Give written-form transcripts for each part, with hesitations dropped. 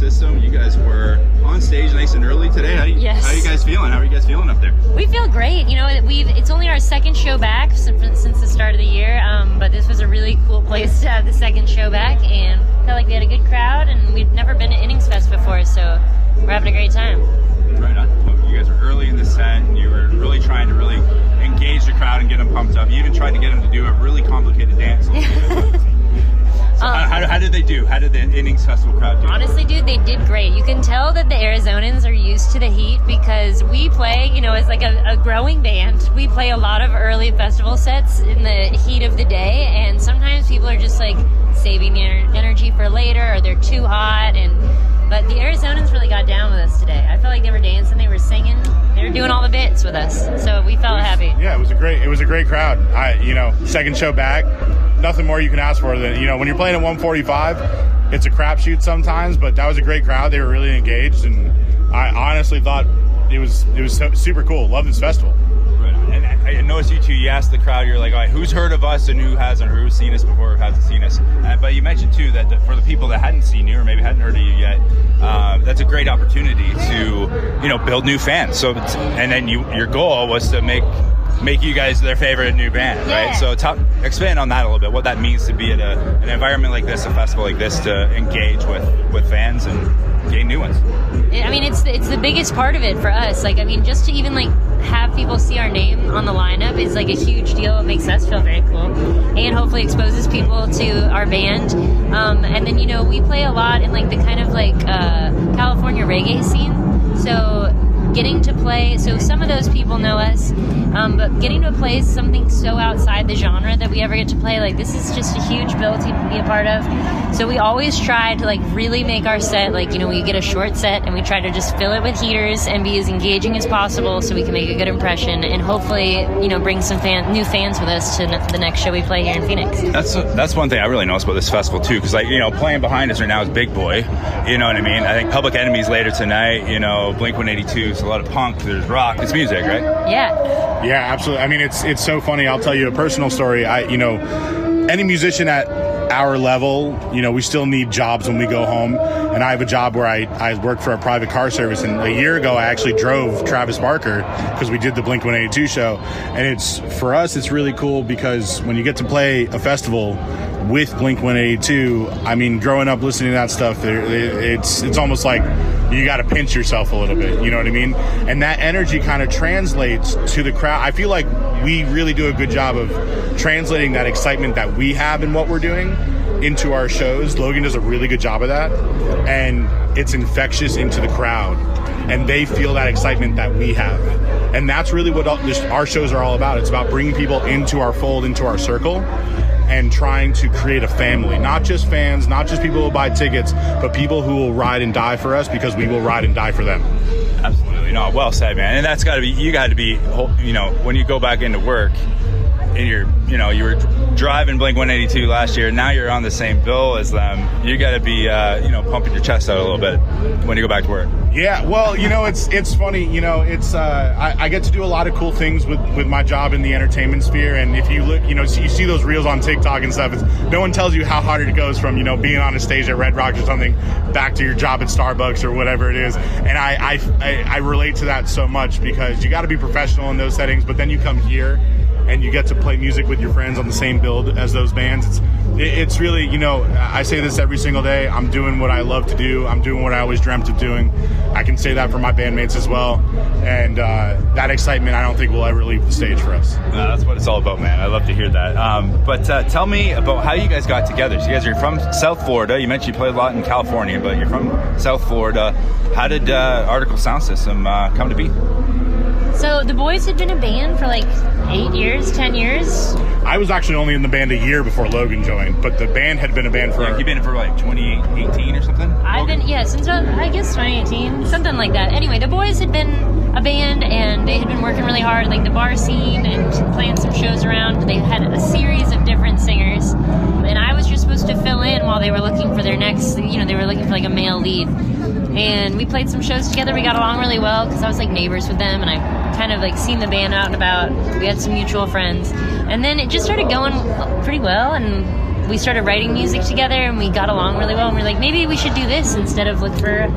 System. You guys were on stage nice and early today. How are you guys feeling? How are you guys feeling up there? We feel great. You know, it's only our second show back since the start of the year, but this was a really cool place to have the second show back, and felt like we had a good crowd, and we'd never been to Innings Fest before, so we're having a great time. Right on. Well, you guys were early in the set, and you were really trying to engage the crowd and get them pumped up. You even tried to get them to do a really complicated dance. So how did they do? How did the Innings Festival crowd do? Honestly, dude, they did great. You can tell that the Arizonans are used to the heat because we play, you know, as like a growing band. We play a lot of early festival sets in the heat of the day, and sometimes people are just like saving their energy for later, or they're too hot. But the Arizonans really got down with us today. I felt like they were dancing, they were singing, they were doing all the bits with us. So we felt happy. Yeah, it was a great crowd. Second show back. Nothing more you can ask for than, when you're playing at 145, it's a crapshoot sometimes, but that was a great crowd. They were really engaged, and I honestly thought it was super cool. Love this festival. Right. And I noticed you asked the crowd, you're like, all right, who's heard of us and who hasn't, or who's seen us before, who hasn't seen us. But you mentioned too that for the people that hadn't seen you or maybe hadn't heard of you yet, that's a great opportunity to, build new fans. So, and then your goal was to make you guys their favorite new band, right? So expand on that a little bit, what that means to be at an environment like this, a festival like this, to engage with fans and gain new ones. I mean, it's the biggest part of it for us. Like, I mean, just to even have people see our name on the lineup is like a huge deal. It makes us feel very cool, and hopefully exposes people to our band. And then we play a lot in like the kind of California reggae scene. So getting to play, so some of those people know us, but getting to play something so outside the genre that we ever get to play, like, this is just a huge bill to be a part of. So we always try to really make our set, we get a short set and we try to just fill it with heaters and be as engaging as possible so we can make a good impression and hopefully, bring some new fans with us to the next show we play here in Phoenix. That's one thing I really noticed about this festival too, because playing behind us right now is Big Boy, you know what I mean? I think Public Enemy's later tonight, Blink-182, a lot of punk, there's rock, it's music, right? Yeah, absolutely. I mean, it's so funny. I'll tell you a personal story. Any musician at our level, we still need jobs when we go home, and I have a job where I work for a private car service, and a year ago I actually drove Travis Barker because we did the Blink-182 show, and for us it's really cool because when you get to play a festival with Blink-182, I mean, growing up listening to that stuff, it's almost like you got to pinch yourself a little bit, you know what I mean? And that energy kind of translates to the crowd. I feel like we really do a good job of translating that excitement that we have in what we're doing into our shows. Logan does a really good job of that, and it's infectious into the crowd, and they feel that excitement that we have. And that's really what our shows are all about. It's about bringing people into our fold, into our circle, and trying to create a family. Not just fans, not just people who will buy tickets, but people who will ride and die for us because we will ride and die for them. Absolutely. No, well said, man. And that's you got to be, when you go back into work, and you were driving Blink-182 last year, now you're on the same bill as them, you got to be, pumping your chest out a little bit when you go back to work. Yeah, well, it's funny, I get to do a lot of cool things with my job in the entertainment sphere, and if you look, you see those reels on TikTok and stuff, no one tells you how hard it goes from, being on a stage at Red Rocks or something back to your job at Starbucks or whatever it is, and I relate to that so much because you got to be professional in those settings, but then you come here and you get to play music with your friends on the same build as those bands. It's really, I say this every single day, I'm doing what I love to do. I'm doing what I always dreamt of doing. I can say that for my bandmates as well. And that excitement, I don't think will ever leave the stage for us. No, that's what it's all about, man. I love to hear that. But tell me about how you guys got together. So you guys are from South Florida. You mentioned you played a lot in California, but you're from South Florida. How did Artikal Sound System come to be? So the boys had been a band for 8 years, 10 years. I was actually only in the band a year before Logan joined, but the band had been a band for... Yeah, you've been in for 2018 or something? I've been, since I guess 2018, something like that. Anyway, the boys had been a band, and they had been working really hard, the bar scene and playing some shows around. They had a series of different singers, and I was just supposed to fill in while they were looking for their next, they were looking for a male lead. And we played some shows together. We got along really well because I was neighbors with them, and I kind of seen the band out and about. We had some mutual friends, and then it just started going pretty well, and we started writing music together, and we got along really well. And we're like, maybe we should do this instead of look for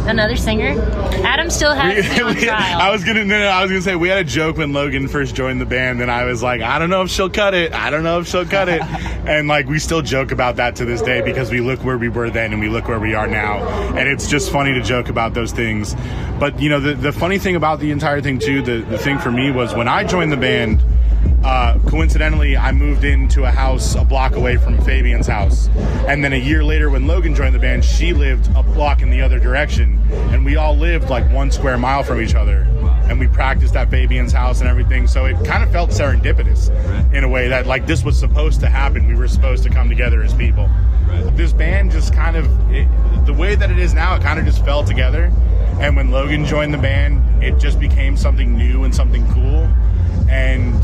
another singer. Adam still has me on trial. I was gonna say, we had a joke when Logan first joined the band, and I was like, I don't know if she'll cut it. And like, we still joke about that to this day, because we look where we were then and we look where we are now, and it's just funny to joke about those things. But you know, the funny thing about the entire thing too, the thing for me was when I joined the band, coincidentally, I moved into a house a block away from Fabian's house, and then a year later when Logan joined the band, she lived a block in the other direction, and we all lived like 1 square mile from each other, and we practiced at Fabian's house and everything. So it kind of felt serendipitous in a way that like this was supposed to happen. We were supposed to come together as people. This band just kind of, the way that it is now, it kind of just fell together. And when Logan joined the band, it just became something new and something cool. And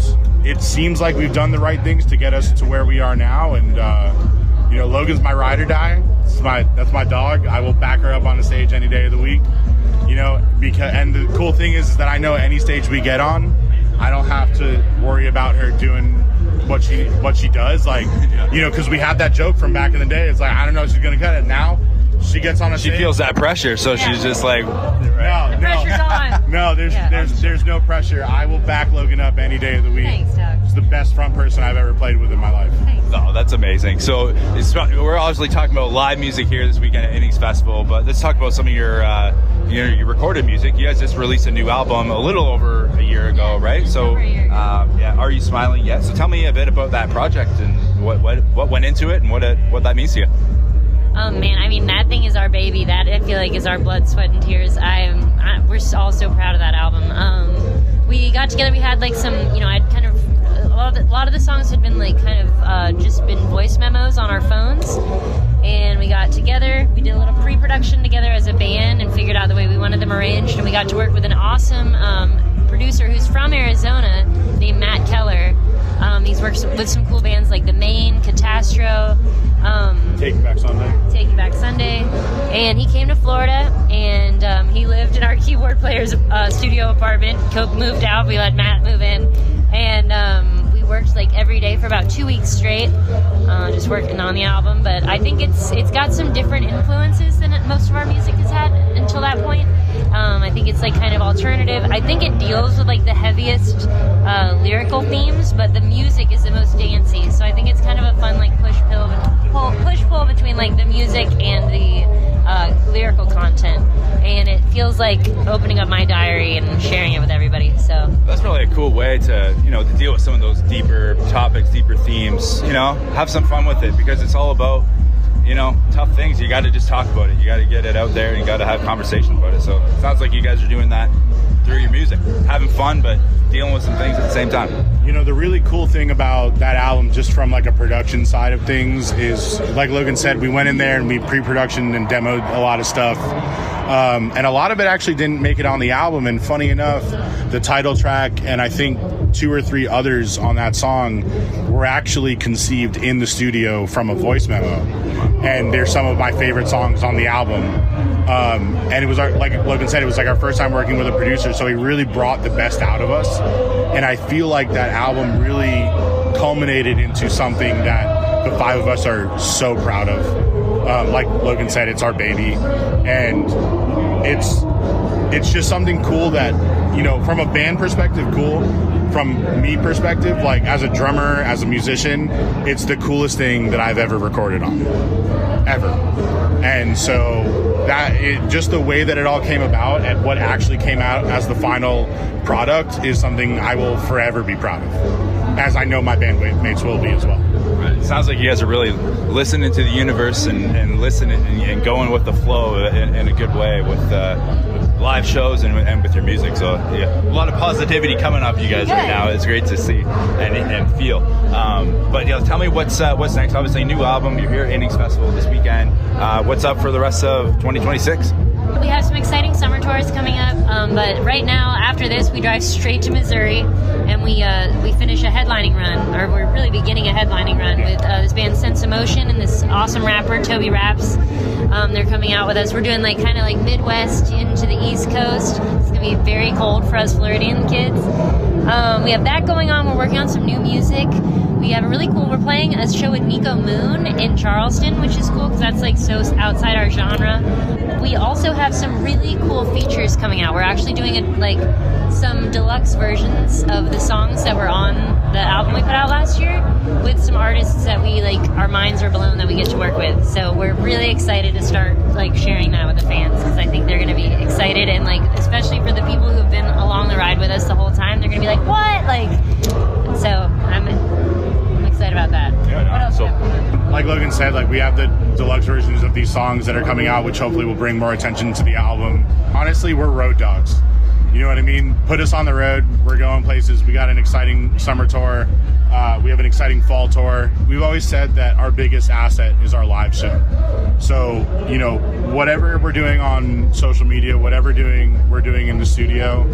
it seems like we've done the right things to get us to where we are now. And, you know, Logan's my ride or die. That's my dog. I will back her up on the stage any day of the week. You know, and the cool thing is that I know any stage we get on, I don't have to worry about her doing what she does. Like, you know, because we had that joke from back in the day. It's like, I don't know if she's going to cut it. Now she gets on a stage. She feels that pressure, so she's just like, the pressure's on. No, there's no pressure. I will back Logan up any day of the week. Thanks, Doug. He's the best front person I've ever played with in my life. Thanks. Oh, that's amazing. So we're obviously talking about live music here this weekend at Innings Festival, but let's talk about some of your recorded music. You guys just released a new album a little over a year ago, right? So, Are You Smiling Yet? So tell me a bit about that project and what went into it and what that means to you. Oh man, I mean, that thing is our baby. That, I feel like, is our blood, sweat, and tears. We're all so proud of that album. We got together, we had like some, I'd kind of, a lot of the songs had been like kind of just been voice memos on our phones. And we got together, we did a little pre-production together as a band and figured out the way we wanted them arranged. And we got to work with an awesome producer who's from Arizona named Matt Keller. He's worked with some cool bands like The Maine, Catastro, Take You Back Sunday. And he came to Florida, and he lived in our keyboard player's studio apartment. Cope moved out, we let Matt move in. And we worked like every day for about 2 weeks straight, just working on the album. But I think it's got some different influences than most of our music has had until that point. I think it's like kind of alternative. I think it deals with like the heaviest lyrical themes, but the music is the most dancey. So I think it's kind of a fun like push-pull between like the music and the lyrical content. And it feels like opening up my diary and sharing it with everybody. So that's really a cool way to deal with some of those deeper topics, deeper themes. Have some fun with it, because it's all about tough things. You got to just talk about it. You got to get it out there, and you got to have conversation about it. So it sounds like you guys are doing that through your music, having fun, but dealing with some things at the same time. The really cool thing about that album, just from like a production side of things, is like Logan said, we went in there and we pre-production and demoed a lot of stuff. And a lot of it actually didn't make it on the album. And funny enough, the title track and I think 2 or 3 others on that song were actually conceived in the studio from a voice memo. And they're some of my favorite songs on the album. And it was like Logan said, it was like our first time working with a producer. So he really brought the best out of us. And I feel like that album really culminated into something that the 5 of us are so proud of. Like Logan said, it's our baby. And it's just something cool that, from a band perspective, cool. From me perspective, like as a drummer, as a musician, it's the coolest thing that I've ever recorded on, ever. And so just the way that it all came about and what actually came out as the final product is something I will forever be proud of, as I know my bandmates will be as well. Right. It sounds like you guys are really listening to the universe and listening and going with the flow in a good way with live shows and with your music. So yeah, a lot of positivity coming up you guys right now. It's great to see and feel. But tell me what's next. Obviously, a new album. You're here at Innings Festival this weekend. What's up for the rest of 2026? We have some exciting summer tours coming up, but right now, after this, we drive straight to Missouri, and we finish a headlining run, or we're really beginning a headlining run with this band Sense Emotion and this awesome rapper Toby Raps. They're coming out with us. We're doing kind of like Midwest into the East Coast. It's gonna be very cold for us Floridian kids. We have that going on. We're working on some new music. We have a really cool, we're playing a show with Nico Moon in Charleston, which is cool because that's like so outside our genre. We also have some really cool features coming out. We're actually doing some deluxe versions of the songs that were on the album we put out last year with some artists that we our minds are blown that we get to work with. So we're really excited to start sharing that with the fans because I think they're going to be excited, and especially for the people who have been along the ride with us the whole time, they're going to be like, what? So I'm excited about that. Yeah, what else? So, like Logan said, we have the deluxe versions of these songs that are coming out, which hopefully will bring more attention to the album. Honestly, we're road dogs. You know what I mean? Put us on the road. We're going places. We got an exciting summer tour. We have an exciting fall tour. We've always said that our biggest asset is our live show. So, whatever we're doing on social media, whatever we're doing in the studio,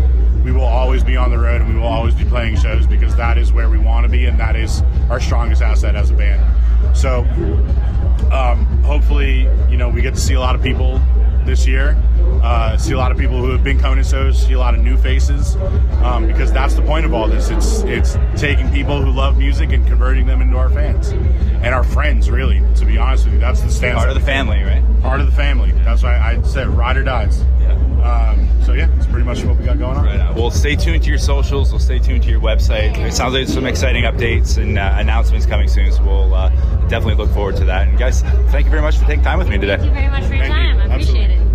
we will always be on the road and we will always be playing shows because that is where we want to be and that is our strongest asset as a band. So, hopefully, we get to see a lot of people this year. See a lot of people who have been coming to shows, see a lot of new faces, because that's the point of all this. It's taking people who love music and converting them into our fans and our friends, really, to be honest with you. That's the stance. Part of the family, right? Part of the family. That's why I said ride or dies. So yeah, that's pretty much what we got going on. Right. Well, stay tuned to your socials. We'll stay tuned to your website. It sounds like some exciting updates and announcements coming soon, so we'll definitely look forward to that. And guys, thank you very much for taking time with me today. Thank you very much for your time. I appreciate it.